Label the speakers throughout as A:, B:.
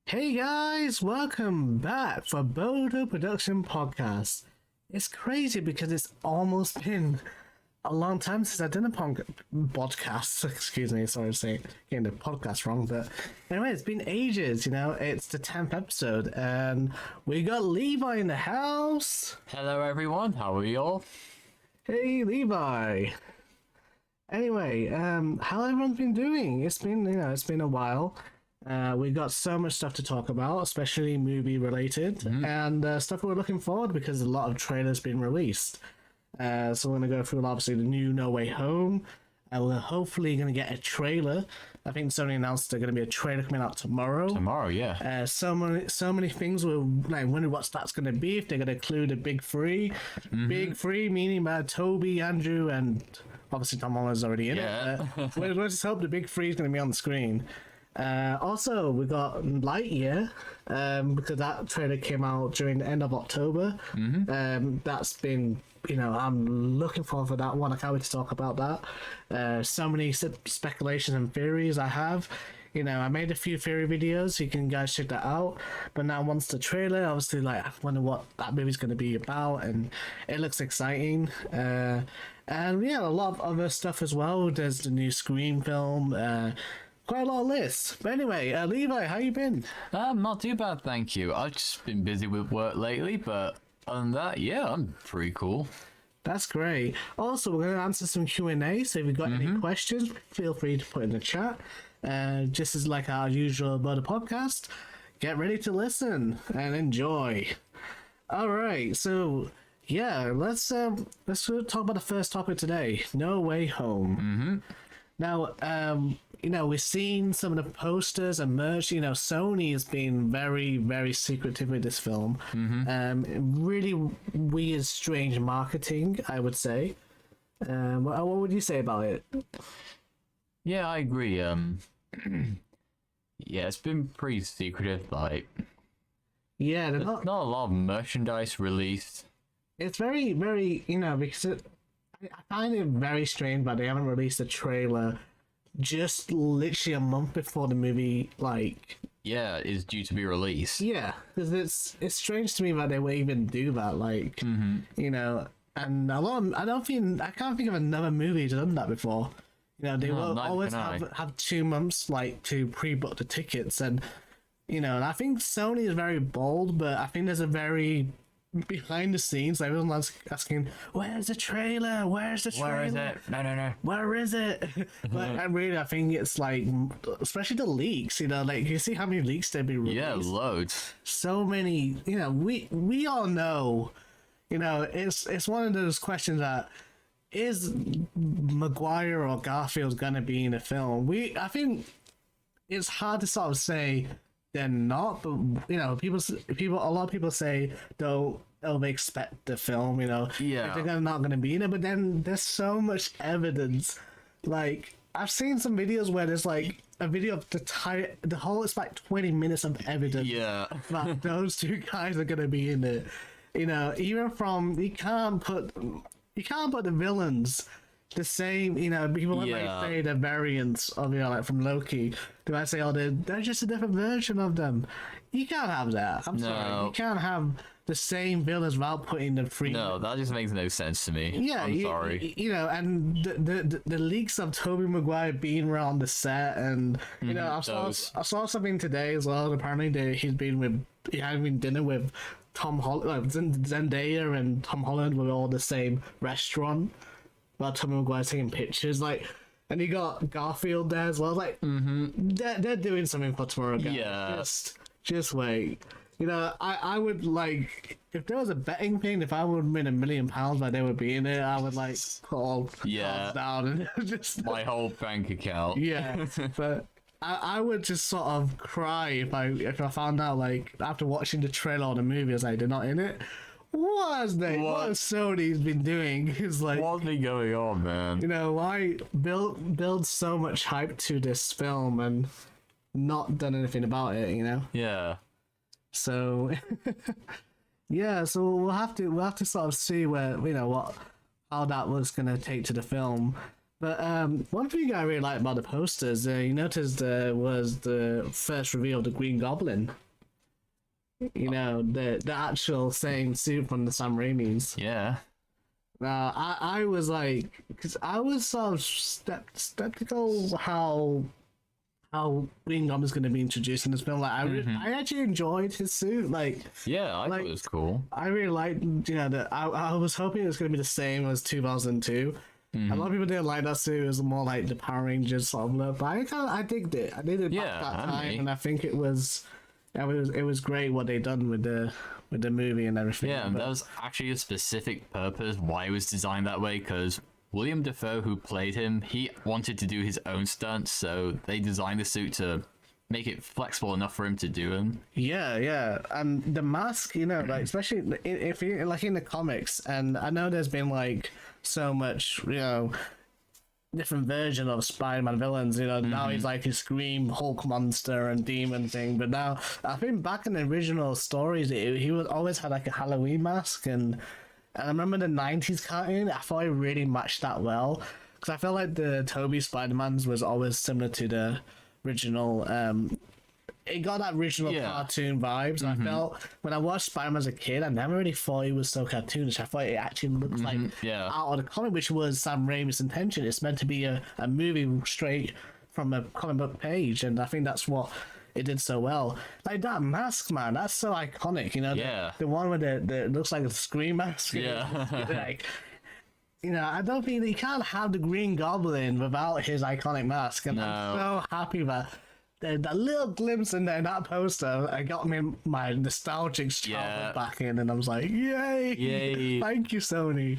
A: Hey guys, welcome back for Bodo Podcast. It's crazy because it's almost been a long time since I've done a podcast. Excuse me, sorry to say getting the podcast wrong, but anyway, it's been ages. It's the 10th episode, and we got Levi in the house.
B: Hello everyone, how are you all?
A: Hey Levi. Anyway, how everyone's been doing? It's been a while. We got so much stuff to talk about, especially movie related, and stuff we're looking forward because a lot of trailers been released. So we're gonna go through obviously the new No Way Home, and we're hopefully gonna get a trailer. I think Sony announced there's gonna be a trailer coming out tomorrow.
B: Tomorrow, yeah.
A: So many things. We're like wondering what that's gonna be. If they're gonna include a big three, big three meaning Toby, Andrew, and obviously Tom Holland's already in it. We'll just hope the big three is gonna be on the screen. Also, we got Lightyear, because that trailer came out during the end of October. That's been, I'm looking forward for that one. I can't wait to talk about that. So many speculations and theories I have. I made a few theory videos, so you can guys check that out. But now, once the trailer, obviously, I wonder what that movie's going to be about, and it looks exciting. And yeah, a lot of other stuff as well. There's the new Scream film. Quite a lot of lists. But anyway, Levi, how you been?
B: Not too bad, thank you. I've just been busy with work lately, but other than that, yeah, I'm pretty cool.
A: That's great. Also, we're going to answer some Q&A, so if you've got any questions, feel free to put in the chat. Just as like our usual Bodo Podcast, get ready to listen and enjoy. All right, so yeah, let's talk about the first topic today. No Way Home. Now, we've seen some of the posters and merch. Sony has been very, very secretive with this film. Really weird, strange marketing, I would say. What would you say about it?
B: Yeah, I agree. Yeah, it's been pretty secretive.
A: Yeah,
B: there's not a lot of merchandise released.
A: It's very, very, because I find it very strange that they haven't released a trailer just literally a month before the movie,
B: is due to be released.
A: Yeah, because it's strange to me that they would even do that, and I can't think of another movie that's done that before. They will always have 2 months, to pre-book the tickets, and, and I think Sony is very bold, but I think there's a very behind the scenes, everyone's asking, where's the trailer? Where is it?
B: No.
A: Where is it? But I think it's especially the leaks, you see how many leaks they've been released?
B: Yeah, loads.
A: So many, we all know, it's one of those questions that, is Maguire or Garfield gonna be in the film? I think it's hard to sort of say they're not, but a lot of people say don't expect the film, if they're not gonna be in it. But then there's so much evidence. I've seen some videos where there's a video of the whole, it's 20 minutes of evidence that those two guys are gonna be in it. Even from you can't put the villains the same, people might say the variants of, from Loki. They might say, they're just a different version of them. You can't have that. I'm sorry. You can't have the same villains without putting the free.
B: No, that just makes no sense to me.
A: Yeah,
B: I'm sorry.
A: And the leaks of Tobey Maguire being around the set, and I saw something today as well. Apparently, he had been having dinner with Tom Holland, Zendaya, and Tom Holland were all the same restaurant. While Tobey Maguire's taking pictures, and you got Garfield there as well. They're doing something for tomorrow, guys.
B: Yeah,
A: just wait. I would if there was a betting thing. If I would win £1 million, they would be in it. I would put all cards down and just
B: my whole bank account.
A: Yeah, but I would just sort of cry if I found out after watching the trailer or the movie, I was they're not in it. What has Sony's been doing is
B: what's been going on, man?
A: Why build so much hype to this film and not done anything about it,
B: Yeah.
A: So so we'll have to sort of see where how that was gonna take to the film. But one thing I really like about the posters, you noticed was the first reveal of the Green Goblin. You know, the actual same suit from the Sam Raimi's.
B: Yeah.
A: Now, I was like, because I was sort of skeptical how Green Goblin's going to be introduced in this film. Like, I actually enjoyed his suit. Like,
B: Yeah, I thought it was cool.
A: I really liked, you know, that I was hoping it was going to be the same as 2002. A lot of people didn't like that suit. It was more like the Power Rangers sort of look, but I digged it. I did it back that time, and I think it was great what they done with the movie and everything.
B: Yeah, and that was actually a specific purpose why it was designed that way, because William Dafoe, who played him, he wanted to do his own stunts, so they designed the suit to make it flexible enough for him to do them.
A: Yeah, and the mask, you know, like especially if you like in the comics, and I know there's been like so much, you know, different version of Spider-Man villains. You know, now he's like a Scream Hulk monster and demon thing, but now I think back in the original stories, he was always had like a Halloween mask, and I remember the 90s cartoon, I thought it really matched that well, because I felt like the Toby Spider-Man's was always similar to the original. It got that original cartoon vibes, and I felt when I watched Spider-Man as a kid, I never really thought he was so cartoonish. I thought it actually looked like out of the comic, which was Sam Raimi's intention. It's meant to be a movie straight from a comic book page, and I think that's what it did so well. Like that mask, man, that's so iconic, you know? The one with the looks like a Scream mask. Like, you know, I don't think that you can't have the Green Goblin without his iconic mask, and I'm so happy that that little glimpse in there, that poster, I got me my nostalgic childhood back in, and I was like, yay! Thank you, Sony.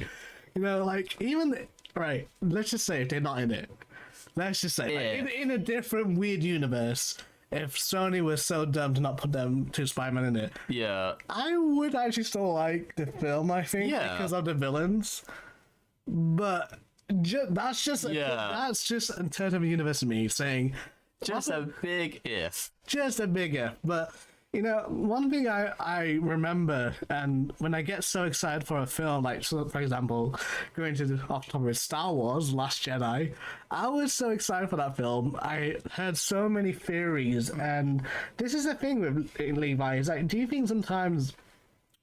A: You know, like, even, right, let's just say if they're not in it, let's just say, like, in a different weird universe, if Sony was so dumb to not put them two Spider-Man in it, I would actually still like the film, I think, because of the villains. But that's just in terms of a universe to me saying
B: just a big if.
A: But you know, one thing I remember, and when I get so excited for a film, like, so for example, going to the off top of Star Wars Last Jedi, I was so excited for that film. I heard so many theories, and this is the thing with Levi, is like, do you think sometimes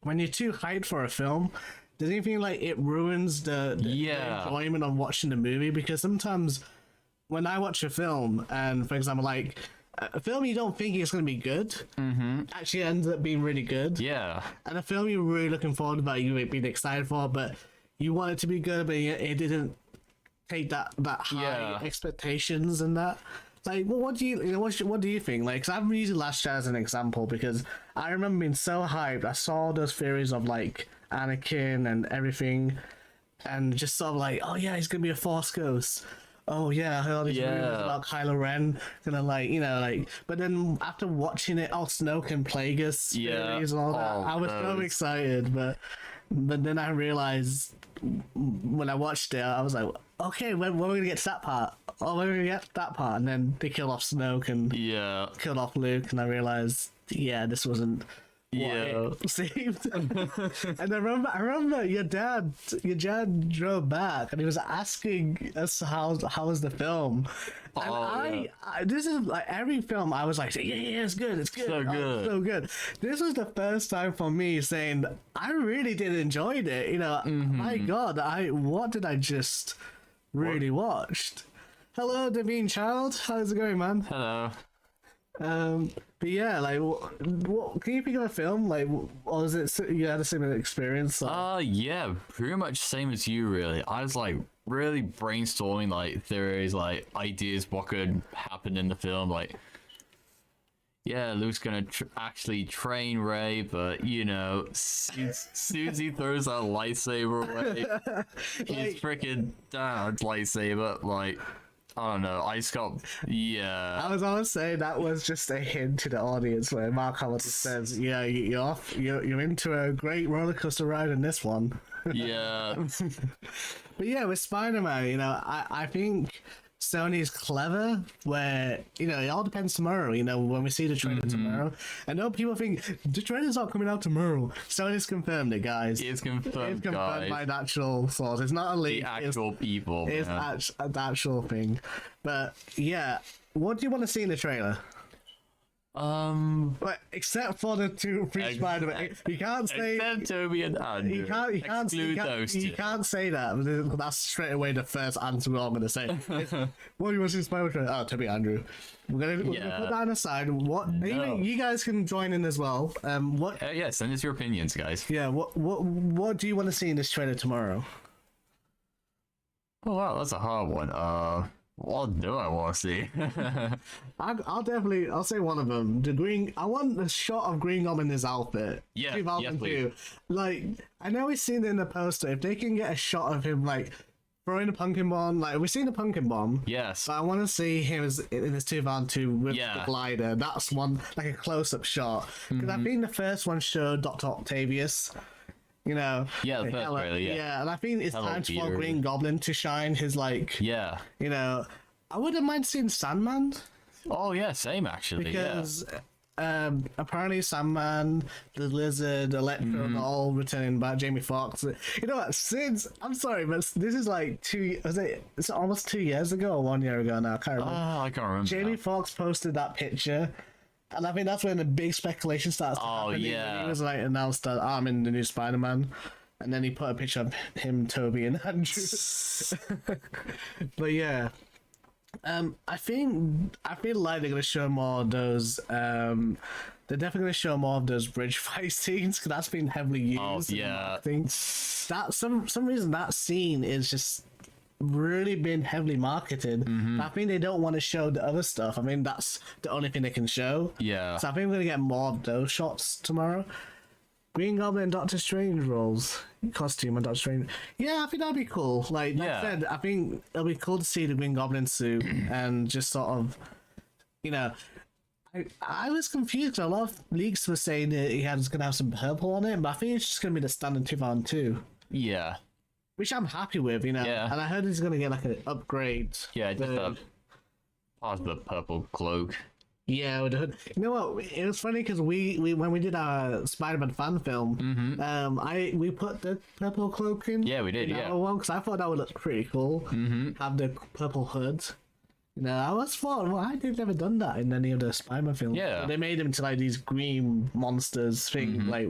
A: when you're too hyped for a film, does it feel like it ruins the enjoyment of watching the movie? Because sometimes when I watch a film, and for example, like a film you don't think is going to be good, actually ends up being really good. And a film you're really looking forward to, you've been excited for, but you want it to be good, but it didn't take that high expectations and that. Like, well, what do you think? Like, 'cause I'm using Last Jedi as an example because I remember being so hyped. I saw those theories of like Anakin and everything, and just sort of like, oh yeah, he's gonna be a Force ghost. Oh yeah, I heard all these rumors about Kylo Ren gonna, like, you know, like. But then after watching it, Snoke and Plagueis theories and all that, I was so excited. But then I realized when I watched it, I was like, okay, when are we gonna get to that part? Oh, we're gonna get to that part, and then they killed off Snoke and killed off Luke, and I realized, this wasn't. Saved. And I remember your dad drove back and he was asking us how was the film. And I this is like every film I was like, it's good, so good. This was the first time for me saying I really did enjoy it. You know, my God, what did I just really watched? Hello, Davine Child. How's it going, man?
B: Hello.
A: But yeah, like, what can you think of a film, like, or was it you had a similar experience?
B: Yeah, pretty much same as you, really. I was like really brainstorming like theories, like ideas, what could happen in the film. Like, Luke's gonna actually train Rey, but you know, Susie throws that lightsaber away. His freaking dad's lightsaber, like. I don't know. I just got I
A: was always saying that was just a hint to the audience where Mark Hamilton says, you're into a great roller coaster ride in this one.
B: Yeah.
A: But yeah, with Spider-Man, you know, I think Sony's clever, where it all depends tomorrow. When we see the trailer tomorrow, I know people think the trailer's not coming out tomorrow. Sony's confirmed it, guys.
B: It's confirmed,
A: It's confirmed
B: guys.
A: by the actual source. It's not a leak.
B: The actual people.
A: It's
B: man.
A: the actual thing. But yeah, what do you want to see in the trailer? But except for the two free Spider-Man, you can't say.
B: Except Toby and Andrew.
A: You can't
B: Exclude those two.
A: You can't say that. That's straight away the first answer I'm going to say. What do you want to see Spider-Man? Oh, Toby Andrew. We're gonna put that aside. What?
B: No.
A: You guys can join in as well. What?
B: Yeah, send us your opinions, guys.
A: Yeah. What do you want to see in this trailer tomorrow?
B: Oh wow, that's a hard one. What do I want to see?
A: I'll say one of them. I want the shot of Green Goblin in his outfit.
B: Yeah,
A: 2002.
B: yes,
A: Like, I know we've seen it in the poster. If they can get a shot of him like throwing a pumpkin bomb, like we've seen the pumpkin bomb.
B: Yes.
A: But I want to see him in his 2002 with
B: Yeah.
A: the glider. That's one, like a close-up shot. Because I think the first one showed Dr. Octavius.
B: Yeah, the first trailer, yeah.
A: Yeah, and I think it's
B: Hello,
A: time for
B: Peter.
A: Green Goblin to shine his like.
B: Yeah.
A: I wouldn't mind seeing Sandman.
B: Oh yeah, same actually.
A: Because apparently Sandman, the Lizard, Electro, they're all returning back. Jamie Foxx. You know what? I'm sorry, but this is like it's almost 2 years ago or 1 year ago now. I can't remember.
B: I can't remember.
A: Jamie Foxx posted that picture. And I think that's when the big speculation starts to happen.
B: yeah.
A: He was like announced that I'm in the new Spider-Man. And then he put a picture of him, Toby, and Andrew. But yeah. I feel like they're gonna show more of those. They're definitely gonna show more of those bridge fight scenes because that's been heavily used.
B: Oh yeah.
A: I think that some reason that scene is just really been heavily marketed. I think they don't want to show the other stuff. I mean, that's the only thing they can show.
B: Yeah.
A: So I think we're gonna get more of those shots tomorrow. Green Goblin and Doctor Strange roles, costume and Doctor Strange. Yeah, I think that'd be cool. Like I said, I think it'll be cool to see the Green Goblin suit and just sort of, I was confused. A lot of leaks were saying that he was gonna have some purple on it, but I think it's just gonna be the standard 2002.
B: Yeah.
A: Which I'm happy with,
B: Yeah.
A: And I heard he's gonna get like an upgrade.
B: Yeah, just part of the purple cloak.
A: Yeah, with the hood. You know what? It was funny because we when we did our Spider-Man fan film, we put the purple cloak in.
B: Yeah, we did.
A: in
B: Yeah.
A: our one because I thought that would look pretty cool. Have the purple hood. I was thought, well, I did never done that in any of the Spider-Man films.
B: Yeah.
A: But they made him to like these green monsters thing, like.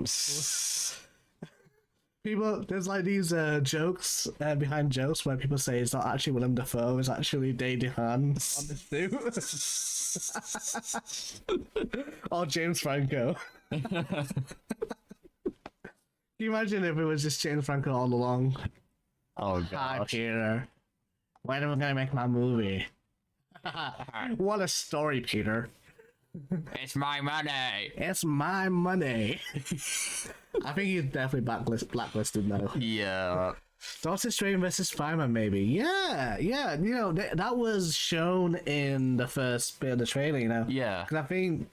A: People, there's like these jokes behind jokes where people say it's not actually Willem Dafoe, it's actually Dave DeHaan on the suit. Or James Franco. Can you imagine if it was just James Franco all along?
B: Oh
A: Hi,
B: gosh.
A: Peter. When am I gonna make my movie? What a story, Peter.
B: It's my money.
A: It's my money. I think he's definitely blacklisted now.
B: Yeah.
A: Doctor Strange versus Spider-Man, maybe. Yeah. That was shown in the first bit of the trailer,
B: Yeah.
A: Because I think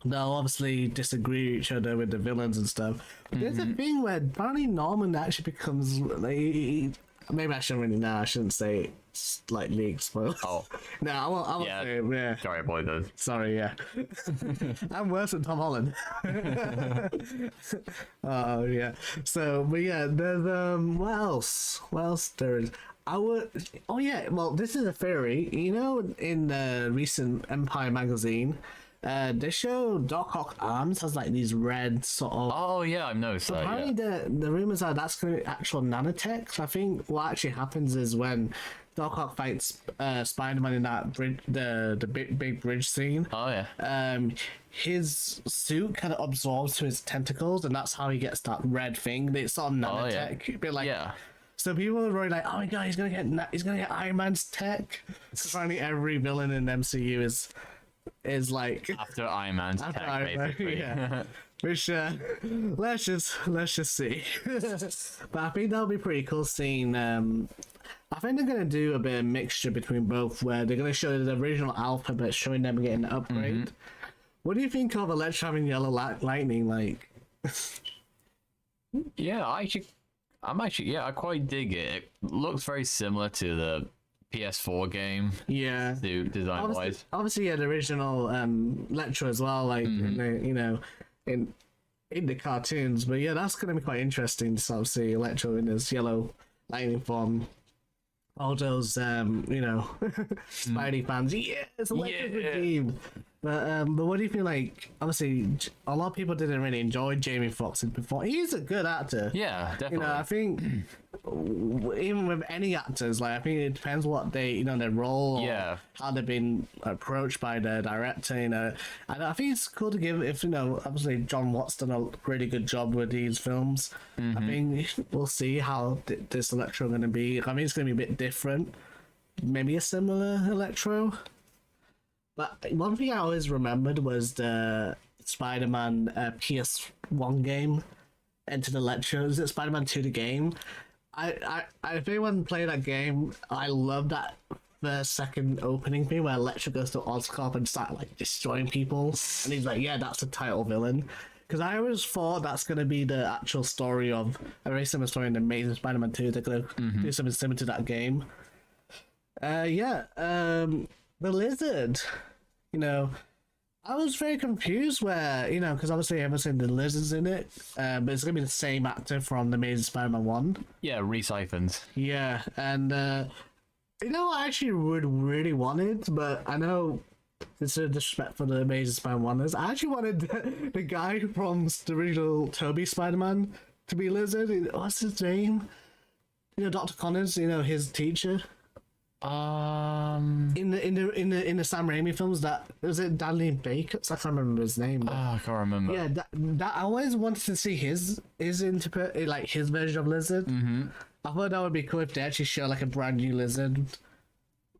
A: they'll obviously disagree with each other with the villains and stuff. But there's a thing where apparently Norman actually becomes... maybe I shouldn't really know. I shouldn't say like leaks, but...
B: Oh.
A: No, I won't
B: Yeah.
A: say it, yeah.
B: Sorry, boy. Those.
A: Sorry, yeah. I'm worse than Tom Holland. Oh, yeah. So, but yeah, there's, what else? What else there is? Oh, yeah, well, this is a theory. In the recent Empire magazine, they show Doc Ock arms has like these red sort of...
B: Oh yeah, I've noticed that.
A: Apparently, the rumors are that's going to be actual nanotech. So I think what actually happens is when Doc Ock fights Spider-Man in that bridge, the big bridge scene.
B: Oh yeah.
A: His suit kind of absorbs to his tentacles, and that's how he gets that red thing. It's sort of nanotech, a bit like.
B: Yeah.
A: So people are really like, "Oh my god, he's gonna get Iron Man's tech." So apparently, every villain in MCU is like
B: After Iron Man's
A: after
B: tech,
A: Iron Man,
B: basically.
A: yeah. Which let's just see. But I think that'll be pretty cool seeing. I think they're gonna do a bit of mixture between both, where they're gonna show the original Alpha, but showing them getting an upgrade. What do you think of Electro having yellow lightning? Like,
B: Yeah, I quite dig it. It looks very similar to the PS4 game.
A: Yeah.
B: Suit design wise.
A: Obviously, yeah, the original Electro as well, like in the, you know, in the cartoons. But yeah, that's gonna be quite interesting to sort of see Electro in his yellow lightning form. All those, you know, Spidey fans, yeah, it's Electro's redeemed. But what do you feel like? Obviously, a lot of people didn't really enjoy Jamie Foxx before. He's a good actor.
B: Yeah, definitely.
A: You know, I think even with any actors, like I think it depends what they, you know, their role, or how they've been approached by the director. You know, and I think it's cool to give. If you know, obviously John Watt's done a really good job with these films. I think we'll see how this Electro going to be. I mean, it's going to be a bit different. Maybe a similar Electro. But one thing I always remembered was the Spider-Man PS1 game, Enter the Electro. Is it Spider-Man 2 the game? If anyone played that game, I love that first second opening thing where Electro goes to Oscorp and start like destroying people, and he's like, "Yeah, that's the title villain." Because I always thought that's gonna be the actual story of a very similar story in the Amazing Spider-Man 2. They're gonna do something similar to that game. The Lizard, you know, I was very confused where, you know, because obviously everyone's saying the Lizard's in it, but it's going to be the same actor from the Amazing Spider-Man 1.
B: Yeah, re-siphons.
A: Yeah, and, you know, I actually would really want it, but I know it's a disrespect for the Amazing Spider-Man 1 is. I actually wanted the guy from the original Tobey Spider-Man to be Lizard. What's his name? You know, Dr. Connors, you know, his teacher. In the Sam Raimi films, that was it. Dudley Baker. I can't remember his name. But,
B: I can't remember.
A: Yeah, that I always wanted to see his interpret like his version of Lizard. I thought that would be cool if they actually show like a brand new Lizard,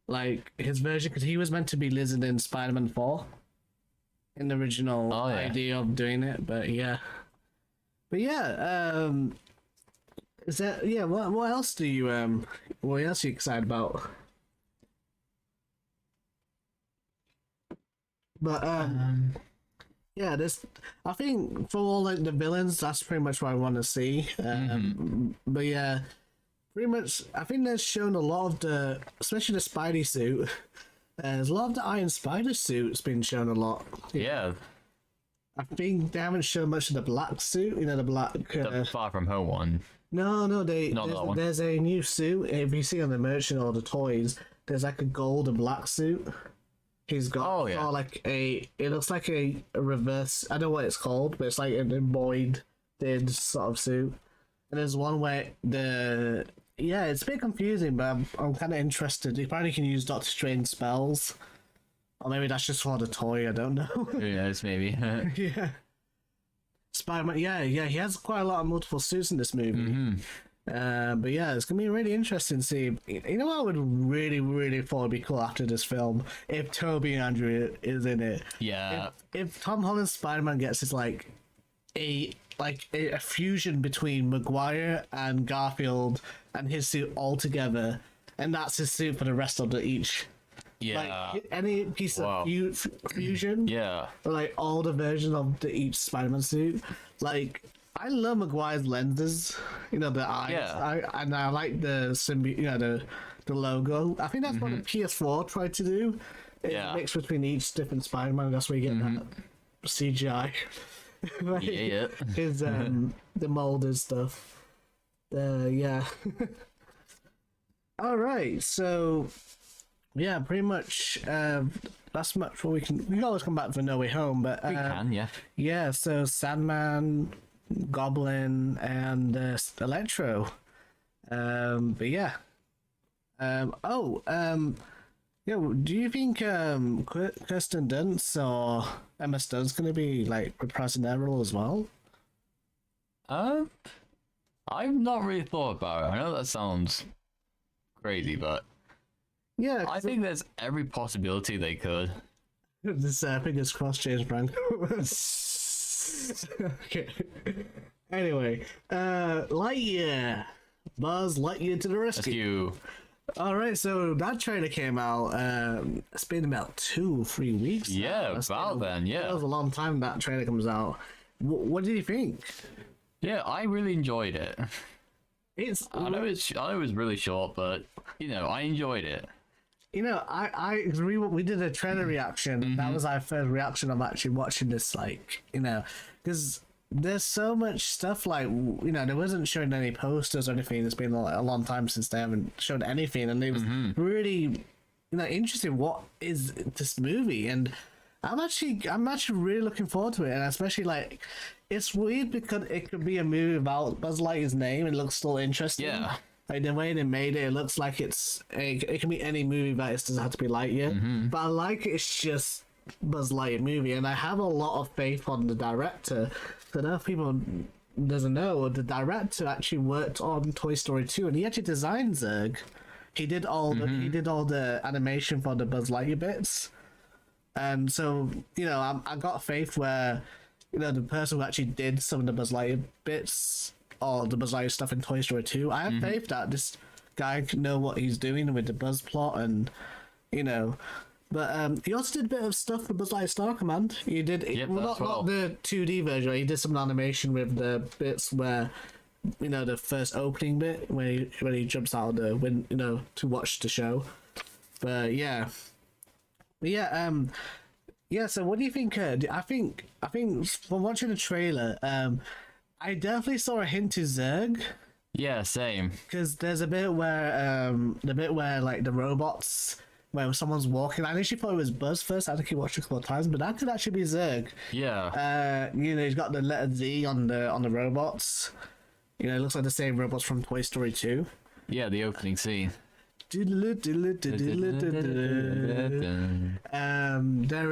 A: like his version, because he was meant to be Lizard in Spider-Man 4, in the original idea of doing it. But yeah. Is that what else do you what else are you excited about? But yeah, this I think for all like the villains, that's pretty much what I want to see. But yeah, pretty much I think they've shown a lot of the, especially the Spidey suit. There's a lot of the Iron Spider suit's been shown a lot.
B: Yeah.
A: I think they haven't shown much of the black suit. You know, the black.
B: The Far From Home one.
A: No,
B: Not
A: there's a new suit. If you see on the merch or the toys, there's like a gold and black suit. He's got like it looks like a reverse, I don't know what it's called, but it's like an embroidered sort of suit. And there's one where it's a bit confusing, but I'm kind of interested. You probably can use Doctor Strange spells. Or maybe that's just for the toy, I don't know.
B: Who knows, maybe.
A: Yeah. Spider-Man, he has quite a lot of multiple suits in this movie. But yeah, it's gonna be really interesting to see. You know what I would really, really thought would be cool after this film? If Tobey and Andrew is in it.
B: Yeah.
A: If Tom Holland's Spider-Man gets his a fusion between Maguire and Garfield and his suit all together, and that's his suit for the rest of each.
B: Yeah.
A: Like any piece of fusion.
B: Yeah.
A: Or like all the versions of each Spider-Man suit. Like, I love Maguire's lenses. You know, the eyes.
B: Yeah.
A: I like the symbiote, you know, the logo. I think that's what the PS4 tried to do. It's mixed between each different Spider-Man. That's where you get that CGI. Like, his the mold and stuff. Yeah. All right, so yeah, pretty much. That's much what we can always come back for No Way Home, but
B: we can, yeah.
A: Yeah, so Sandman, Goblin, and Electro. But yeah. Yeah, do you think Kirsten Dunst or Emma Stone's gonna be like reprising their role as well?
B: I've not really thought about it. I know that sounds crazy, but
A: yeah,
B: I think there's every possibility they could.
A: This fingers crossed, James Franco. Okay. Anyway, Lightyear, Buzz Lightyear to the rescue. All right, so that trailer came out. It's been about 2 or 3 weeks.
B: Yeah, about then. Yeah,
A: that was a long time that trailer comes out. What did you think?
B: Yeah, I really enjoyed it. I know it was really short, but you know, I enjoyed it.
A: I agree. We did a trailer reaction. And that was our first reaction of actually watching this. Like, because there's so much stuff. Like, they wasn't showing any posters or anything. It's been a long time since they haven't shown anything, and it was really, interesting. What is this movie? And I'm actually really looking forward to it, and especially like. It's weird because it could be a movie about Buzz Lightyear's name and it looks still interesting. Yeah. Like the way they made it, it looks like it can be any movie, but it doesn't have to be Lightyear. But I like it's just Buzz Lightyear movie, and I have a lot of faith on the director. So enough people doesn't know the director actually worked on Toy Story 2, and he actually designed Zurg. He did all the animation for the Buzz Lightyear bits, and so I got faith where. The person who actually did some of the Buzz Lightyear bits or the Buzz Lightyear stuff in Toy Story 2, I have faith that this guy can know what he's doing with the Buzz plot and, But he also did a bit of stuff for Buzz Lightyear Star Command. He did, not the 2D version, he did some animation with the bits where, the first opening bit when he jumps out of the window, to watch the show. But yeah. Yeah, so what do you think? I think from watching the trailer, I definitely saw a hint to Zurg.
B: Yeah, same.
A: Because there's a bit where like the robots, where someone's walking. I initially thought it was Buzz first. I had to keep watching a couple of times, but that could actually be Zurg.
B: Yeah.
A: He's got the letter Z on the robots. It looks like the same robots from Toy Story 2.
B: Yeah, the opening scene.
A: There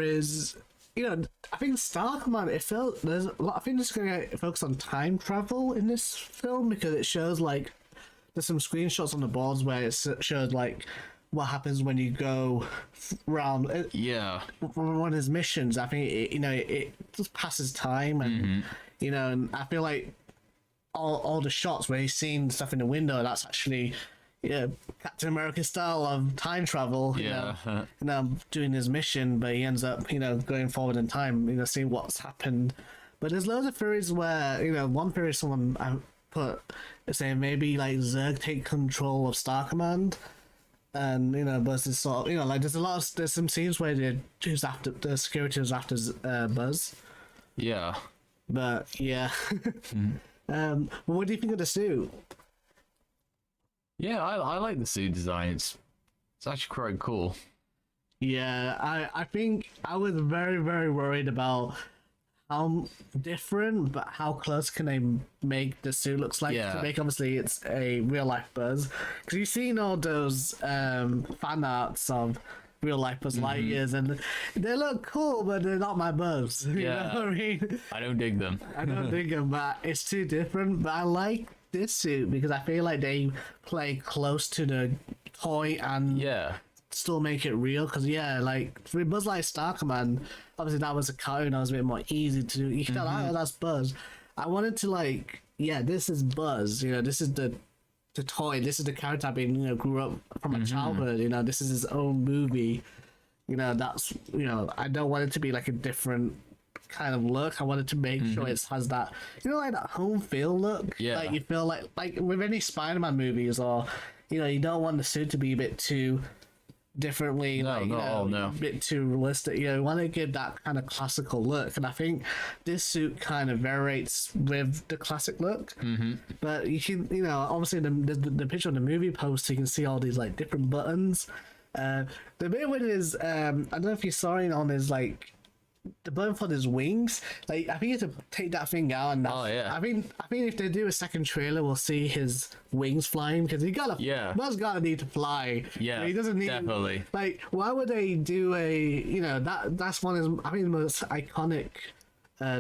A: is, I think Star Command. It felt there's a lot. I think it's going to focus on time travel in this film because it shows like there's some screenshots on the boards where it shows like what happens when you go around.
B: Yeah.
A: From one of his missions, I think it just passes time, and and I feel like all the shots where he's seeing stuff in the window, that's actually. Captain America style of time travel, doing his mission, but he ends up, going forward in time, seeing what's happened. But there's loads of theories where, one theory someone put saying maybe like Zurg take control of Star Command, and Buzz is sort of, like there's some scenes where the security was after Buzz.
B: Yeah.
A: But yeah. Well, what do you think of the suit?
B: Yeah, I like the suit design. It's actually quite cool.
A: Yeah, I think I was very, very worried about how different, but how close can they make the suit looks like to make obviously it's a real life Buzz. Because you've seen all those fan arts of real life Buzz Lightyears, and they look cool, but they're not my Buzz. You know what I mean?
B: I don't dig them.
A: I don't dig them, but it's too different. But I like this suit because I feel like they play close to the toy and still make it real. Because like for Buzz Lightyear Star Command, obviously that was a cartoon, that was a bit more easy to do. You can tell, oh, that's Buzz. I wanted to like, this is Buzz. This is the toy. This is the character I've been grew up from my childhood. This is his own movie. That's I don't want it to be like a different kind of look. I wanted to make sure it has that like that home feel look. Yeah, like you feel like with any Spider-Man movies, or you don't want the suit to be a bit too differently, a bit too realistic. You want to give that kind of classical look, and I think this suit kind of varies with the classic look. But you can obviously the picture on the movie poster, you can see all these like different buttons. The bit with his I don't know if you saw it on his like the button for his wings, like I think you have to take that thing out, and I think if they do a second trailer, we'll see his wings flying, because Buzz gotta need to fly. He doesn't need,
B: definitely.
A: Like, why would they do a that's one of I think the most iconic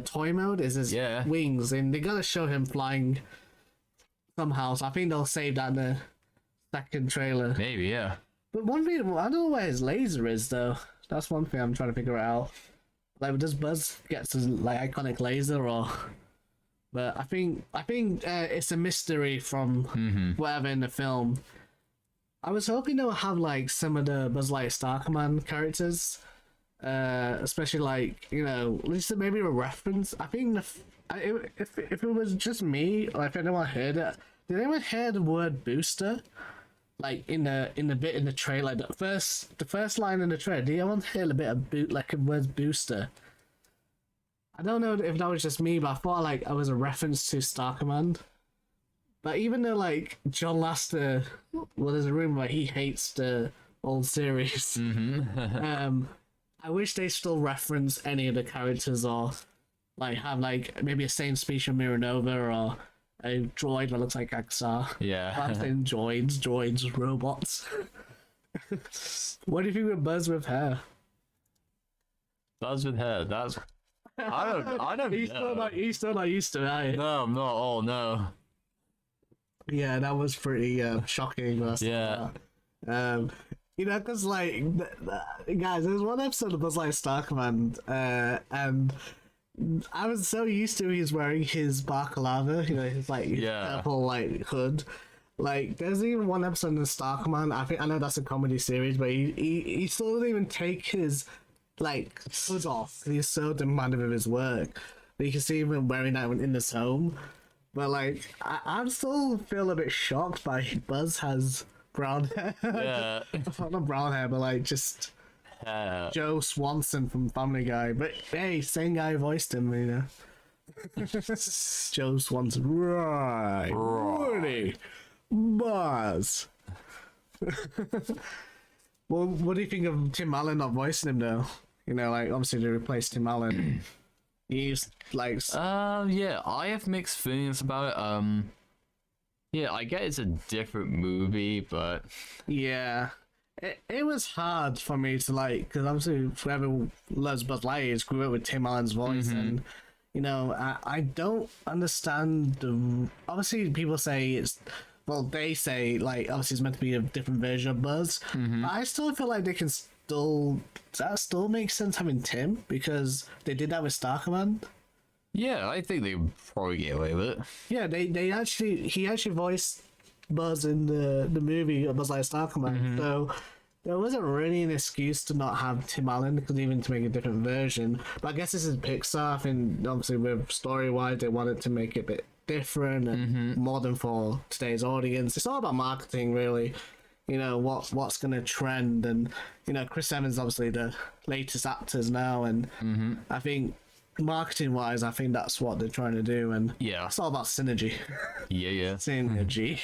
A: toy mode is his wings, and they gotta show him flying somehow. So I think they'll save that in the second trailer.
B: Maybe,
A: But one thing, I don't know where his laser is though. That's one thing I'm trying to figure out. Like, does Buzz get his like iconic laser, or? But I think it's a mystery from whatever in the film. I was hoping they'll have like some of the Buzz Lightyear Star Command characters, especially like at least maybe a reference. I think if it was just me, or if anyone heard it, did anyone hear the word booster? like in the bit in the trailer, like the first line in the trailer. Do you want to hear a bit of like a word booster? I don't know if that was just me, but I thought like it was a reference to Star Command. But even though like John Lasseter, well, there's a rumor he hates the old series. I wish they still reference any of the characters or like have like maybe a same speech of Miranova or a droid that looks like Axar.
B: Yeah.
A: Perhaps in droids, robots. What do you think of Buzz with hair?
B: Buzz with hair. That's. I don't
A: He's
B: know.
A: still not used to it, are you?
B: No, I'm not. Oh no.
A: Yeah, that was pretty shocking.
B: Yeah.
A: You know, because like, guys, there's one episode of Buzz Lightyear Command, and I was so used to he's wearing his balaclava, you know, his like purple like hood. Like, there's even one episode in Star Command. I know that's a comedy series, but he still doesn't even take his like hood off. He's so demanding of his work. But you can see him wearing that in his home. But like, I still feel a bit shocked by Buzz has brown hair.
B: Yeah.
A: Not brown hair, but like just Joe Swanson from Family Guy. But hey, same guy voiced him, you know. Joe Swanson, right? Woody, Buzz. Well, what do you think of Tim Allen not voicing him though? You know, like obviously they replaced Tim Allen. He's like,
B: yeah, I have mixed feelings about it. Yeah, I get it's a different movie, but
A: yeah, it was hard for me to like, because obviously whoever loves Buzz Lightyear grew up with Tim Allen's voice, and you know, I don't understand the. Obviously, people say it's. Well, they say like obviously it's meant to be a different version of Buzz, but I still feel like they can still. That still makes sense having Tim because they did that with Star Command.
B: yeah, I think they would probably get away with it.
A: Yeah, he actually voiced Buzz in the movie Buzz Lightyear Star Command, so there wasn't really an excuse to not have Tim Allen, because even to make a different version. But I guess this is Pixar. I think obviously with story wise they wanted to make it a bit different and modern for today's audience. It's all about marketing, really. You know what's gonna trend, and you know Chris Evans is obviously the latest actors now, and I think marketing wise, I think that's what they're trying to do, and
B: Yeah.
A: it's all about synergy.
B: Yeah.
A: Synergy.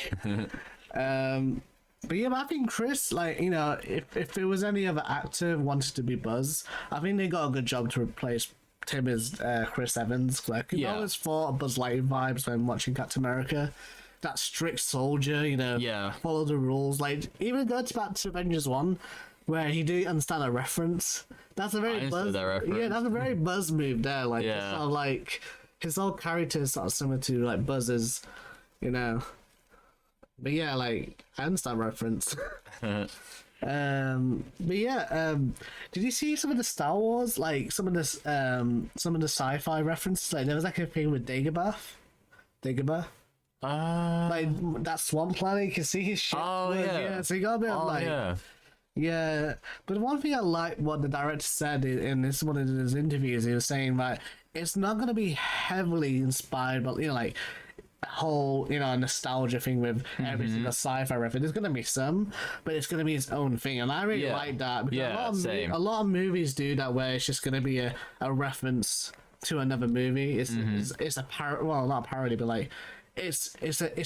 A: But yeah, but I think Chris, like, you know, if there was any other actor who wanted to be Buzz, I think they got a good job to replace Tim as Chris Evans. Like, I always thought Buzz Lightyear vibes when watching Captain America. That strict soldier, you know, follow the rules. Like, even go back to Avengers 1, where he didn't understand a reference. That's a very Buzz. Yeah, that's a very Buzz move there. Like, it's sort of like his whole character is sort of similar to like Buzz's, you know. But yeah, like I understand reference. But yeah, did you see some of the Star Wars, like some of the sci-fi references? Like there was like a thing with Dagobah. Like that swamp planet, you can see his ship.
B: Oh yeah.
A: So you got a bit of like. Yeah, but one thing I like what the director said in this one of his interviews, he was saying that it's not going to be heavily inspired, but you know, like a whole, you know, nostalgia thing with every single sci-fi reference. There's going to be some, but it's going to be its own thing, and I really like that. Because a lot of movies do that, where it's just going to be a reference to another movie. It's a well, not a parody, but like it's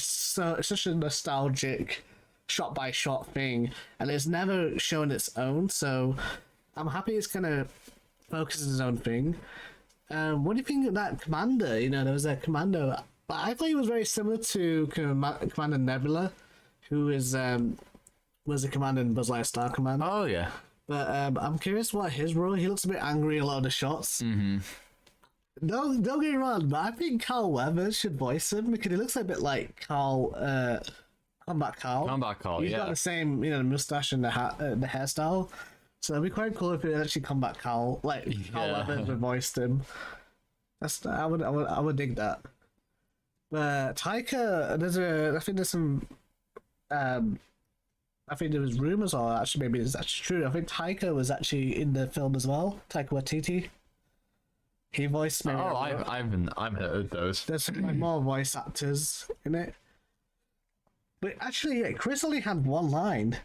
A: such a nostalgic shot by shot thing, and it's never shown its own, so I'm happy it's gonna focus on its own thing. What do you think of that commander? You know, there was a commando, but I thought he was very similar to Commander Nebula, who is was a commander in Buzz Lightyear Star Command.
B: Oh yeah.
A: But I'm curious what his role. He looks a bit angry in a lot of the shots. Don't get me wrong, but I think Carl Weathers should voice him, because he looks a bit like Combat Carl. He's got the same, you know, the mustache and the hat, the hairstyle. So it'd be quite cool if it actually Combat Carl, like Carl Weathers voiced him. I would dig that. But Taika, I think there's some, I think there was rumors, or actually maybe it's actually true. I think Taika was actually in the film as well. Taika Waititi. He voiced me.
B: Oh, I've heard those.
A: There's like more voice actors in it. But actually, yeah, Chris only had one line.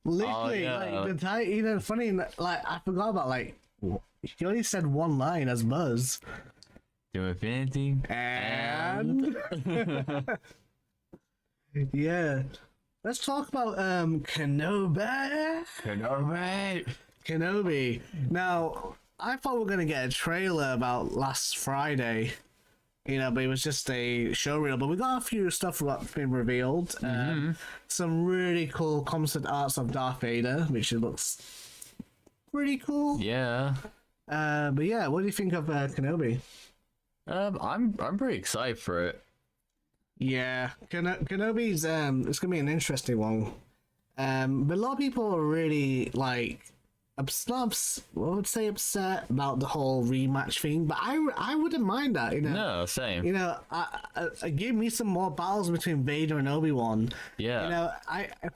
A: Literally,
B: yeah.
A: like the entire, funny, like I forgot about like he only said one line as Buzz.
B: Do infinity
A: And yeah, let's talk about Kenobi. Kenobi. Now, I thought we were gonna get a trailer about last Friday, but it was just a show reel. But we got a few stuff that's been revealed. Some really cool concept arts of Darth Vader, which it looks pretty cool.
B: Yeah.
A: But yeah, what do you think of Kenobi?
B: I'm pretty excited for it.
A: Yeah, Kenobi's it's gonna be an interesting one. But a lot of people are really like upset about the whole rematch thing. But I wouldn't mind that.
B: No, same.
A: Give me some more battles between Vader and Obi-Wan.
B: Yeah.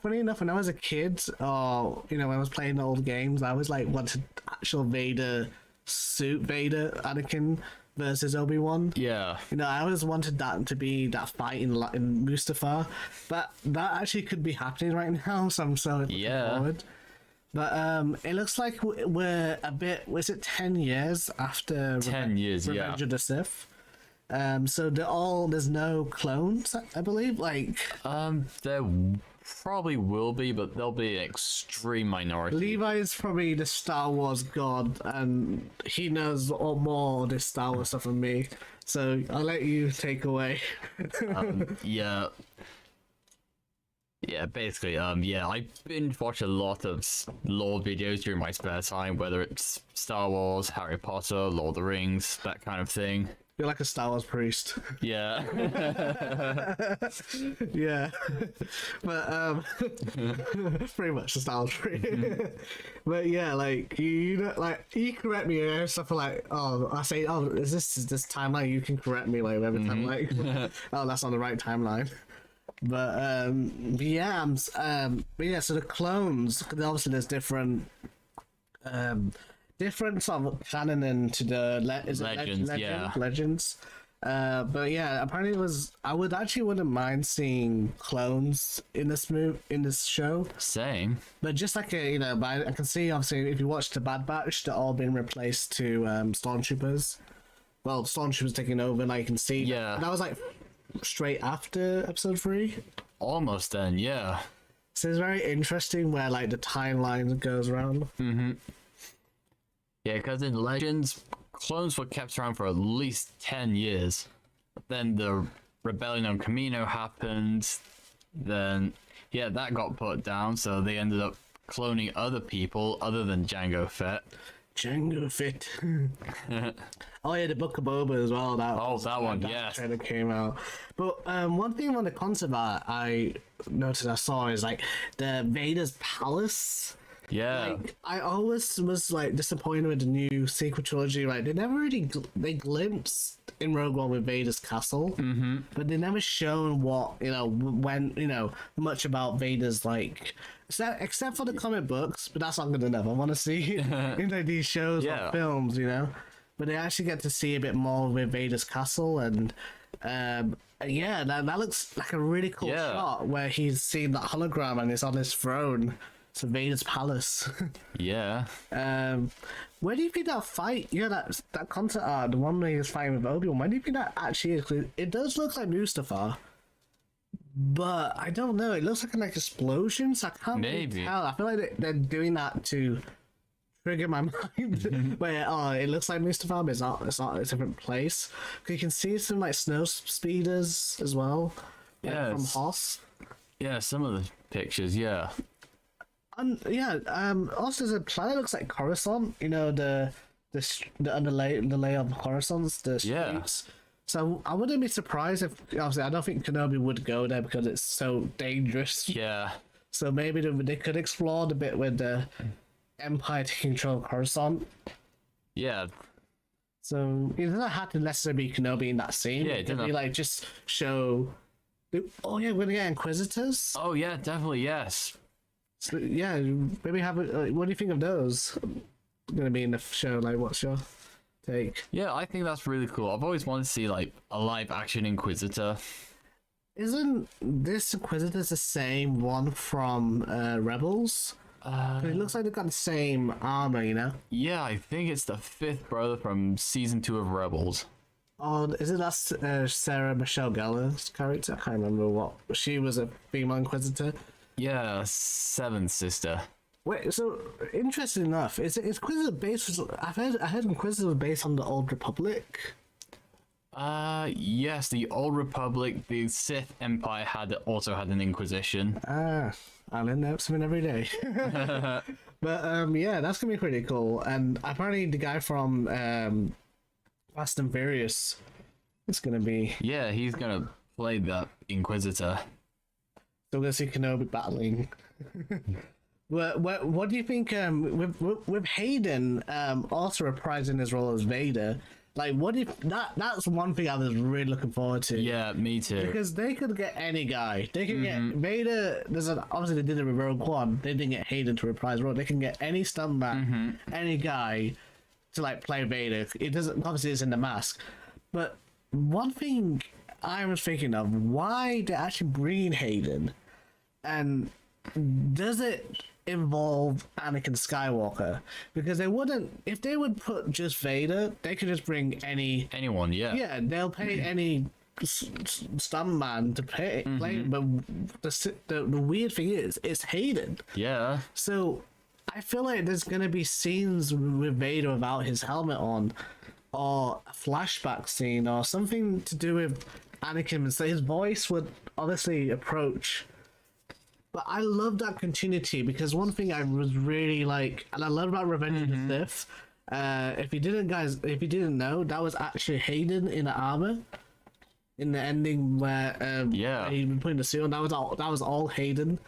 A: Funny enough, when I was a kid, or when I was playing old games, I was like wanted actual Vader suit Anakin versus Obi-Wan.
B: Yeah.
A: I always wanted that to be that fight in Mustafar, but that actually could be happening right now, so I'm so looking forward. But it looks like we're a bit, was it 10 years after
B: 10 years,
A: Revenge of the Sith? So there's no clones, I believe, like...
B: There probably will be, but there'll be an extreme minority.
A: Levi is probably the Star Wars god, and he knows more of this Star Wars stuff than me. So I'll let you take away.
B: Yeah. Yeah, basically, I binge watch a lot of lore videos during my spare time, whether it's Star Wars, Harry Potter, Lord of the Rings, that kind of thing.
A: You're like a Star Wars priest.
B: Yeah.
A: Yeah. But pretty much a Star Wars priest. But yeah, like you correct me and stuff like, I say, is this timeline? You can correct me like every time, like, that's on the right timeline. But so the clones, obviously there's different sort of canon into the legends. But yeah, apparently I wouldn't mind seeing clones in this show.
B: Same.
A: But just like but I can see obviously if you watch the Bad Batch, they're all been replaced to stormtroopers. Well, stormtroopers taking over, like you can see.
B: Yeah.
A: That was like straight after episode 3.
B: Almost then, yeah.
A: So it's very interesting where like the timeline goes around.
B: Yeah, because in Legends, clones were kept around for at least 10 years. Then the rebellion on Kamino happened. Then, yeah, that got put down, so they ended up cloning other people other than Jango Fett.
A: Jango Fett. Oh yeah, the Book of Boba as well.
B: That one, yes.
A: Trailer came out. But one thing on the concept art I noticed I saw is like the Vader's palace.
B: Yeah.
A: Like, I always was like disappointed with the new sequel trilogy. Like they never really they glimpsed in Rogue One with Vader's castle, but they never shown what much about Vader's like. Except for the comic books, but that's not good enough. I want to see these shows or films, But they actually get to see a bit more with Vader's castle, and that looks like a really cool shot where he's seeing that hologram and it's on his throne. It's Vader's palace.
B: Yeah.
A: Where do you think that fight? That concept art, the one where he was fighting with Obi-Wan. Where do you think that actually is? 'Cause it does look like Mustafar, but I don't know. It looks like an explosion, so I can't really tell. I feel like they're doing that to trigger my mind. Where it looks like Mustafar, but it's not. It's a different place. 'Cause you can see some like snow speeders as well.
B: Yeah.
A: From Hoss.
B: Yeah, some of the pictures. Yeah.
A: Also, the planet looks like Coruscant. The underlay of Coruscant's the streets.
B: Yeah.
A: So I wouldn't be surprised if obviously I don't think Kenobi would go there because it's so dangerous.
B: Yeah.
A: So maybe they could explore the bit with the Empire taking control of Coruscant.
B: Yeah.
A: So it doesn't have to necessarily be Kenobi in that scene.
B: Yeah,
A: it could be like just show. Oh yeah, we're gonna get Inquisitors.
B: Oh yeah, definitely yes.
A: So, yeah, maybe have it. What do you think of those? Gonna be in the show. Like, what's your take?
B: Yeah, I think that's really cool. I've always wanted to see like a live action Inquisitor.
A: Isn't this Inquisitor the same one from Rebels? 'Cause it looks like they've got the same armor, you know?
B: Yeah, I think it's the fifth brother from season 2 of Rebels.
A: Oh, is it that Sarah Michelle Gellar's character? I can't remember what. She was a female Inquisitor.
B: Yeah, seventh sister.
A: Wait, so interesting enough, is Inquisitor based? I heard Inquisitor was based on the Old Republic.
B: Yes, the Old Republic, the Sith Empire also had an Inquisition.
A: I learn something every day. But yeah, that's gonna be pretty cool. And apparently, the guy from Fast and Furious is gonna be.
B: Yeah, he's gonna play that Inquisitor.
A: So we're gonna see Kenobi battling. What do you think? With Hayden also reprising his role as Vader. Like, what if that's one thing I was really looking forward to.
B: Yeah, me too.
A: Because they could get any guy. They could get Vader. Obviously, they did it with Rogue One. They didn't get Hayden to reprise role. They can get any stuntman, any guy to like play Vader. It doesn't obviously it's in the mask. But one thing I was thinking of, why they're actually bringing Hayden, and does it involve Anakin Skywalker? Because they wouldn't, if they would put just Vader, they could just bring
B: anyone. Yeah,
A: they'll pay any stuntman to play. But the weird thing is, it's Hayden.
B: Yeah.
A: So I feel like there's gonna be scenes with Vader without his helmet on, or a flashback scene, or something to do with Anakin, and so his voice would obviously approach. But I love that continuity, because one thing I was really like, and I love about Revenge of the Sith, if you didn't know, that was actually Hayden in the armor, in the ending where he was putting the suit on. That was all Hayden.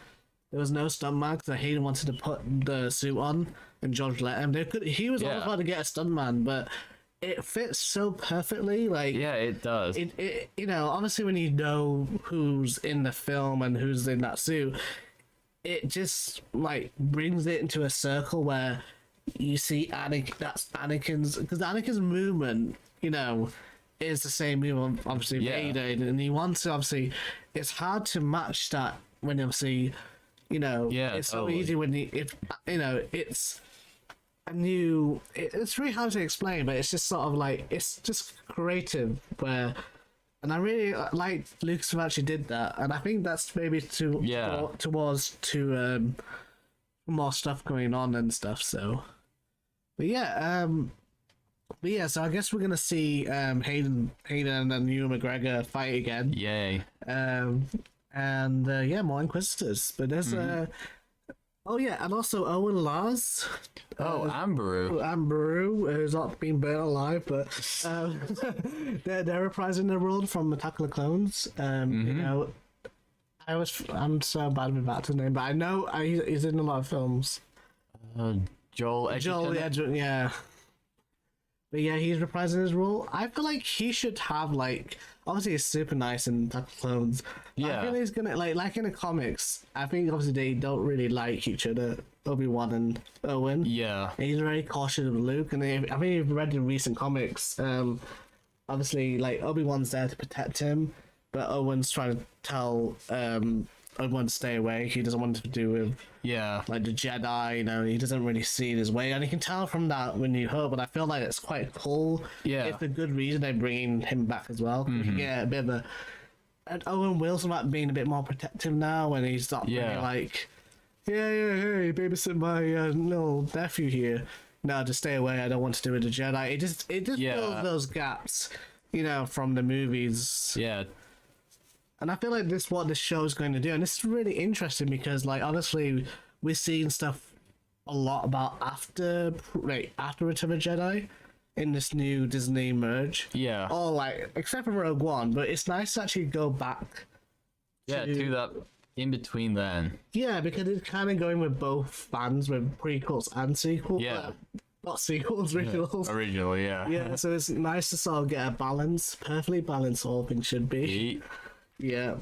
A: There was no stuntman because Hayden wanted to put the suit on, and George let him. He was all about to get a stuntman, but it fits so perfectly. Like,
B: yeah, it does.
A: It obviously when you know who's in the film and who's in that suit, it just like brings it into a circle where you see that's Anakin's, because Anakin's movement, is the same movement obviously Vader, and he wants to obviously. It's hard to match that when obviously, it's so easy when it's. It's really hard to explain, but it's just sort of like, it's just creative and I really like Lucas actually did that, and I think that's maybe towards more stuff going on and stuff. So, so I guess we're gonna see Hayden and Ewan McGregor fight again.
B: Yay!
A: More Inquisitors, but there's and also Owen Lars. Amberu, who's not been burnt alive, but they're reprising their role from Attack of the Clones. I'm so bad with actor's name, but I know he's in a lot of films.
B: Joel
A: Edgerton, yeah. But yeah, he's reprising his role. I feel like he should have obviously he's super nice in Attack of the Clones.
B: Yeah.
A: I feel he's gonna like in the comics. I think obviously they don't really like each other, Obi-Wan and Owen.
B: Yeah.
A: And he's very cautious of Luke, and I think you've read the recent comics. Obviously Obi-Wan's there to protect him, but Owen's trying to tell Obi-Wan to stay away. He doesn't want to do with the Jedi. He doesn't really see his way, and you can tell from that when you heard. But I feel like it's quite cool.
B: Yeah,
A: it's a good reason they're bringing him back as well. You get a bit of and Owen Wilson being a bit more protective now, when he's not really like, hey, babysit my little nephew here. No, just stay away. I don't want to do with the Jedi. It just fills those gaps, from the movies.
B: Yeah.
A: And I feel like this is what this show is going to do. And this is really interesting because, obviously, we're seeing stuff a lot about after Return of the Jedi in this new Disney merge.
B: Yeah.
A: Or, except for Rogue One, but it's nice to actually go back.
B: To that in between then.
A: Yeah, because it's kind of going with both fans, with prequels and sequels.
B: Yeah.
A: Not sequels, originals.
B: Original, yeah.
A: Yeah, so it's nice to sort of get a balance. Perfectly balanced, all things should be. Yeah.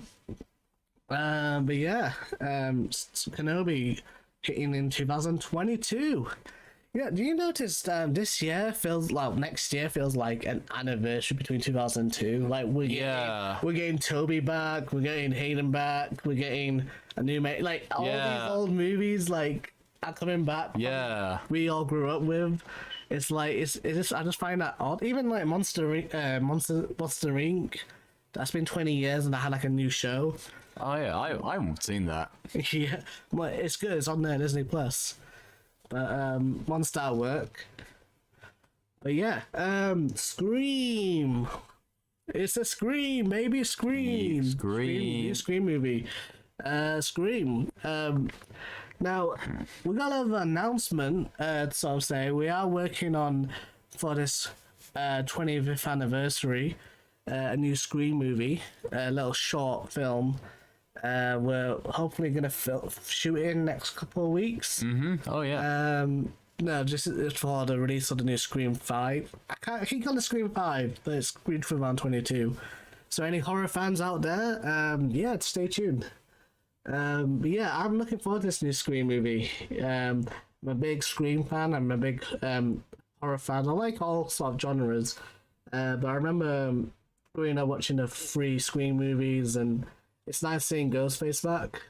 A: Kenobi hitting in 2022. Yeah, do you notice this year feels like next year feels like an anniversary between 2002? Like we're getting Toby back, we're getting Hayden back, we're getting a new mate. Like all these old movies like are coming back.
B: Yeah.
A: We all grew up with. It's like it's just I just find that odd. Even like Monster Inc. That's been 20 years and I had like a new show.
B: Oh yeah, I haven't seen that.
A: Yeah, well, it's good. It's on there, Disney Plus. But one star work. But yeah, Scream. It's a Scream, maybe Scream. Scream movie. Scream. Now we got an announcement. So I'm saying we are working on for this 25th anniversary. A new Scream movie, a little short film. We're hopefully gonna shoot it in next couple of weeks.
B: Oh yeah.
A: No, just for the release of the new Scream 5. I keep calling it Scream 5, but it's Scream 22. So any horror fans out there, yeah, stay tuned. But yeah, I'm looking forward to this new Scream movie. I'm a big Scream fan. I'm a big horror fan. I like all sort of genres. But I remember growing up watching the 3 Scream movies, and it's nice seeing Ghostface back.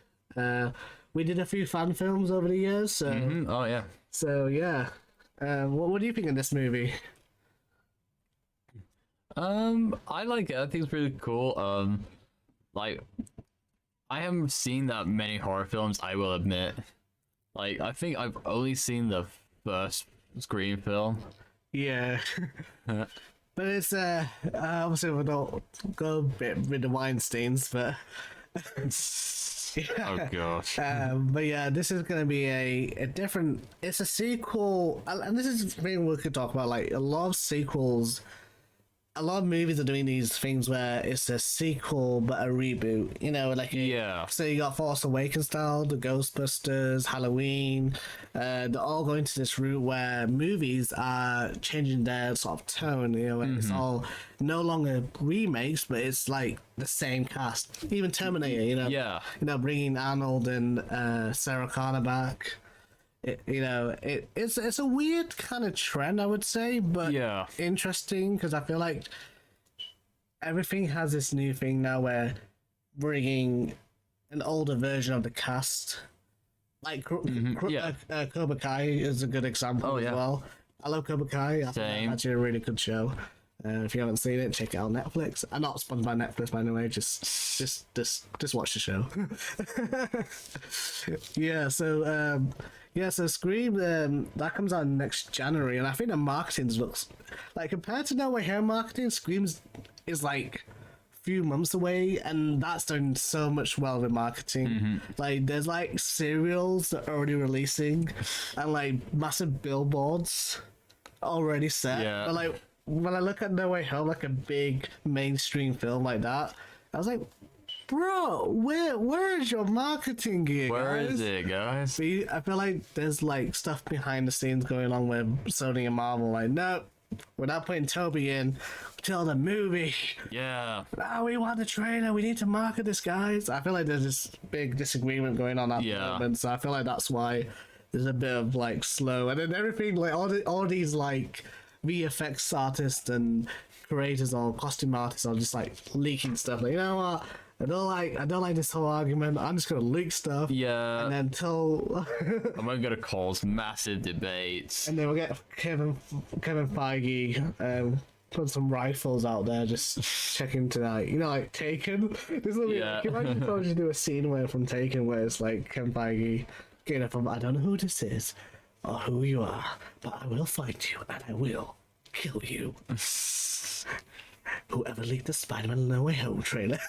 A: We did a few fan films over the years, so
B: Oh yeah.
A: so yeah. What do you think of this movie?
B: I like it. I think it's really cool. Like, I haven't seen that many horror films, I will admit. Like, I think I've only seen the first Scream film.
A: Yeah. But it's obviously we don't go a bit with the Weinsteins, but yeah.
B: Oh gosh.
A: But yeah, this is gonna be a different. It's a sequel, and this is the thing we could talk about. Like a lot of sequels, a lot of movies are doing these things where it's a sequel but a reboot. You know, like so you got Force Awakens style, the Ghostbusters, Halloween. They're all going to this route where movies are changing their sort of tone. You know, it's all no longer remakes, but it's like the same cast. Even Terminator. You know, bringing Arnold and Sarah Connor back. It's a weird kind of trend, I would say, but interesting because I feel like everything has this new thing now where bringing an older version of the cast, like Cobra Kai is a good example as well. I love Cobra Kai. I think that's actually a really good show. If you haven't seen it, check it out on Netflix. I'm not sponsored by Netflix, by the way. Just watch the show. So Scream that comes out next January, and I think the marketing looks like compared to No Way Home marketing, Scream is like a few months away, and that's doing so much well with marketing. Like there's like serials that are already releasing, and like massive billboards already set. But like when I look at No Way Home, like a big mainstream film like that, I was like, bro, where is your marketing gear,
B: Where
A: guys?
B: is it, guys?
A: See, I feel like there's like stuff behind the scenes going on with Sony and Marvel. Like, no, we're not putting Toby in till the movie.
B: Yeah.
A: Oh, we want the trailer. We need to market this, guys. I feel like there's this big disagreement going on at the moment. So I feel like that's why there's a bit of like slow, and then everything like all these like VFX artists and creators or costume artists are just like leaking stuff. Like, you know what? I don't like this whole argument. I'm just gonna leak stuff.
B: Yeah.
A: And then tell.
B: I'm gonna cause massive debates.
A: And then we'll get Kevin Feige put some rifles out there, just checking tonight. You know, like Taken. This will be. Like, imagine if I was to do a scene where from Taken where it's like Kevin Feige getting up from, I don't know who this is or who you are, but I will find you and I will kill you. Whoever leaked the Spider-Man No Way Home trailer.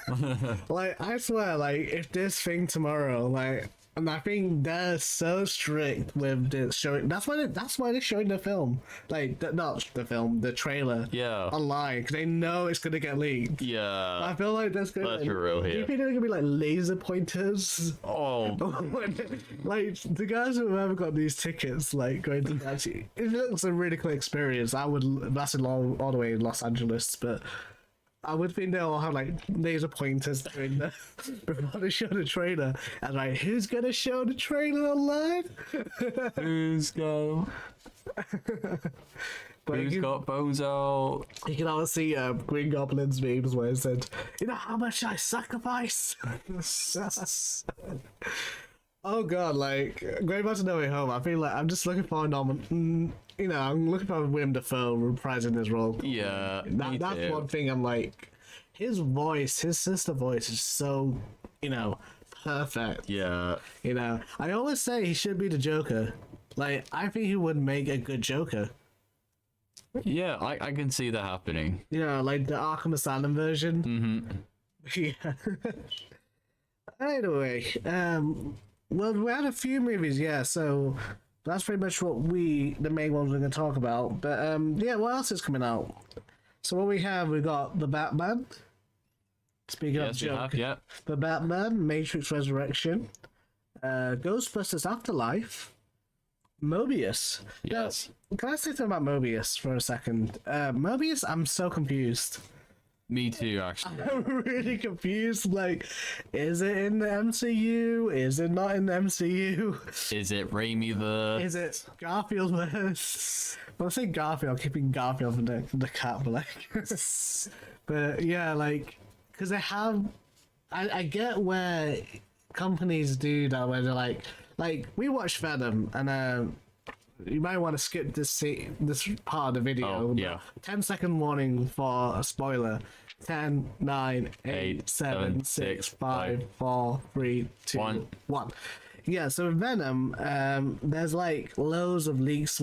A: Like, I swear, like, if this thing tomorrow, like, and I think they're so strict with the showing. That's why they're showing the film, like, not the film, the trailer. Online, because they know it's gonna get leaked. I feel like that's gonna.
B: Let's be real here.
A: Do you think they're gonna be like laser pointers?
B: Oh.
A: Like the guys who have ever got these tickets, like going to actually, it looks a really cool experience. That's all the way in Los Angeles, but I would think they'll all have like laser pointers during before they show the trailer. And like, who's gonna show the trailer online?
B: Who's go?
A: But
B: Who's got bones out?
A: you can always see Green Goblin's memes where it said, "You know how much I sacrifice." Oh god, like going back to No Way Home, I feel like I'm just looking for I'm looking for Willem Dafoe reprising his role.
B: Yeah,
A: That's one thing I'm like, his voice, his sister voice is so, perfect.
B: Yeah.
A: I always say he should be the Joker. Like, I think he would make a good Joker.
B: Yeah, I can see that happening.
A: Like the Arkham Asylum version. Yeah. Anyway, well, we had a few movies, yeah, so that's pretty much the main ones we're going to talk about. But, yeah, what else is coming out? So what we got The Batman. Speaking of Joker. The Batman, Matrix Resurrection, Ghostbusters Afterlife, Mobius.
B: Yes.
A: Now, can I say something about Mobius for a second? Mobius, I'm so confused.
B: Me too, actually.
A: I'm really confused. Like, is it in the MCU? Is it not in the MCU?
B: Is it Raimi-verse?
A: Is it Garfield-verse? When I say Garfield, I'm keeping Garfield from the cat, but like... but yeah, like... Because they have... I get where companies do that, where they're like, we watched Venom, and you might want to skip this part of the video.
B: Oh, yeah.
A: 10-second warning for a spoiler. 10, 9, 8, 7, 6, 5, 4, 3, 2, 1. Yeah, so with Venom, there's like loads of leaks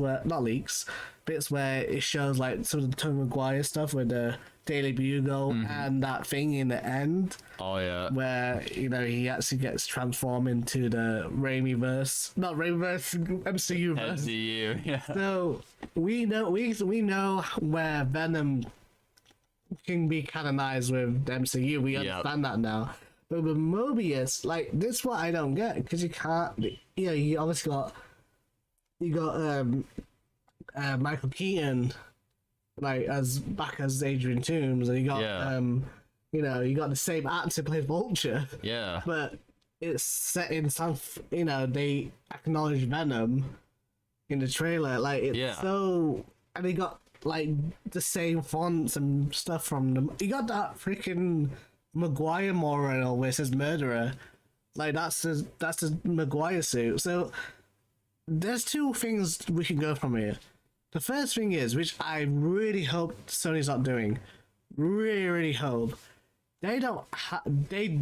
A: bits where it shows like some of the Tobey Maguire stuff with the Daily Bugle and that thing in the end.
B: Oh yeah.
A: Where, he actually gets transformed into the Raimi-verse. Not Raimi-verse, MCU-verse.
B: MCU, yeah.
A: So we know where Venom can be canonized with the MCU. We understand that now. But with Mobius, like, this is what I don't get, because you can't, you obviously got Michael Keaton, like, as Adrian Toomes, and you got, you got the same actor play Vulture.
B: Yeah.
A: But it's set in some, they acknowledge Venom in the trailer, like, it's so, and they got, like, the same fonts and stuff from them. You got that freaking Maguire memorial where it says murderer, like that's the Maguire suit. So there's two things we can go from here. The first thing is, which I really hope Sony's not doing, really hope they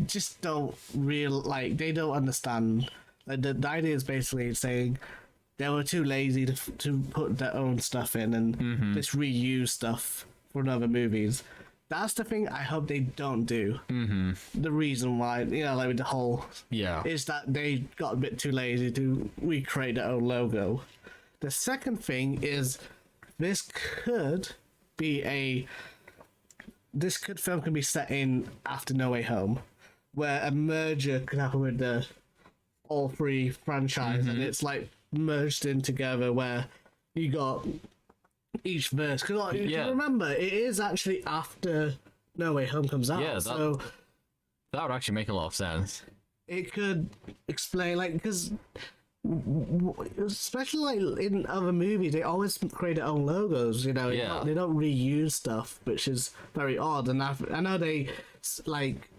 A: just don't they don't understand. Like the idea is basically saying they were too lazy to put their own stuff in and just reuse stuff for other movies. That's the thing I hope they don't do. The reason why, like with the whole...
B: Yeah.
A: Is that they got a bit too lazy to recreate their own logo. The second thing is this could film can be set in after No Way Home, where a merger could happen with all three franchises, and it's like merged in together where you got each verse, because if you remember, it is actually after No Way Home comes out. Yeah, so
B: that would actually make a lot of sense.
A: It could explain, like, because especially like in other movies, they always create their own logos. They don't reuse stuff, which is very odd. And I know they like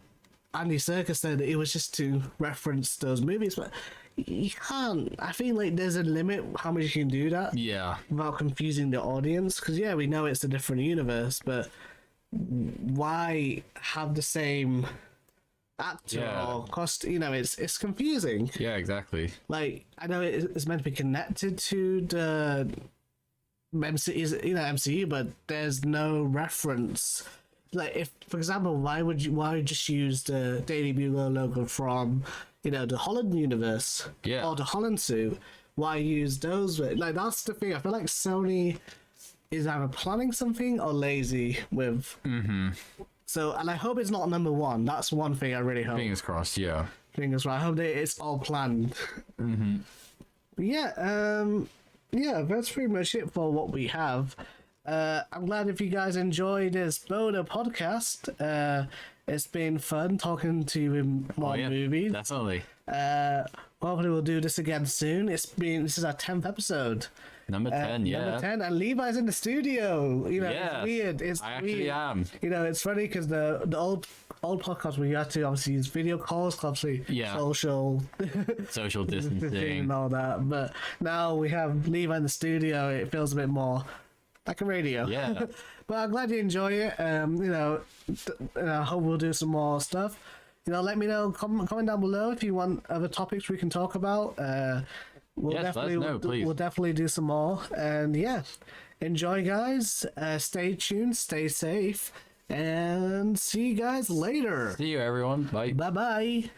A: Andy Serkis said that it was just to reference those movies, but you can't. I feel like there's a limit how much you can do that. Yeah. Without confusing the audience, because we know it's a different universe, but why have the same actor or cost? It's confusing.
B: Yeah, exactly.
A: Like, I know it's meant to be connected to the MCU, but there's no reference. Like, if, for example, why just use the Daily Bugle logo from the Holland universe, or the Holland suit? Why use those? Like, that's the thing. I feel like Sony is either planning something or lazy with. So, and I hope it's not number one. That's one thing I really hope.
B: Fingers crossed. Yeah.
A: Fingers crossed. I hope that it's all planned. But yeah, that's pretty much it for what we have. I'm glad if you guys enjoyed this Bodo podcast. It's been fun talking to him more movies.
B: Definitely.
A: hopefully we'll do this again soon. This is our 10th episode.
B: Number 10, yeah.
A: Number 10, and Levi's in the studio. You know,
B: Yeah,
A: it's weird.
B: I actually am.
A: You know, it's funny because the old podcast where you had to obviously use video calls, obviously social
B: distancing
A: and all that. But now we have Levi in the studio. It feels a bit more like a radio.
B: Yeah.
A: But I'm glad you enjoy it. I hope we'll do some more stuff. You know, let me know. Comment down below if you want other topics we can talk about. We'll definitely do some more. And yeah, enjoy, guys. Stay tuned, stay safe, and see you guys later.
B: See you, everyone. Bye.
A: Bye.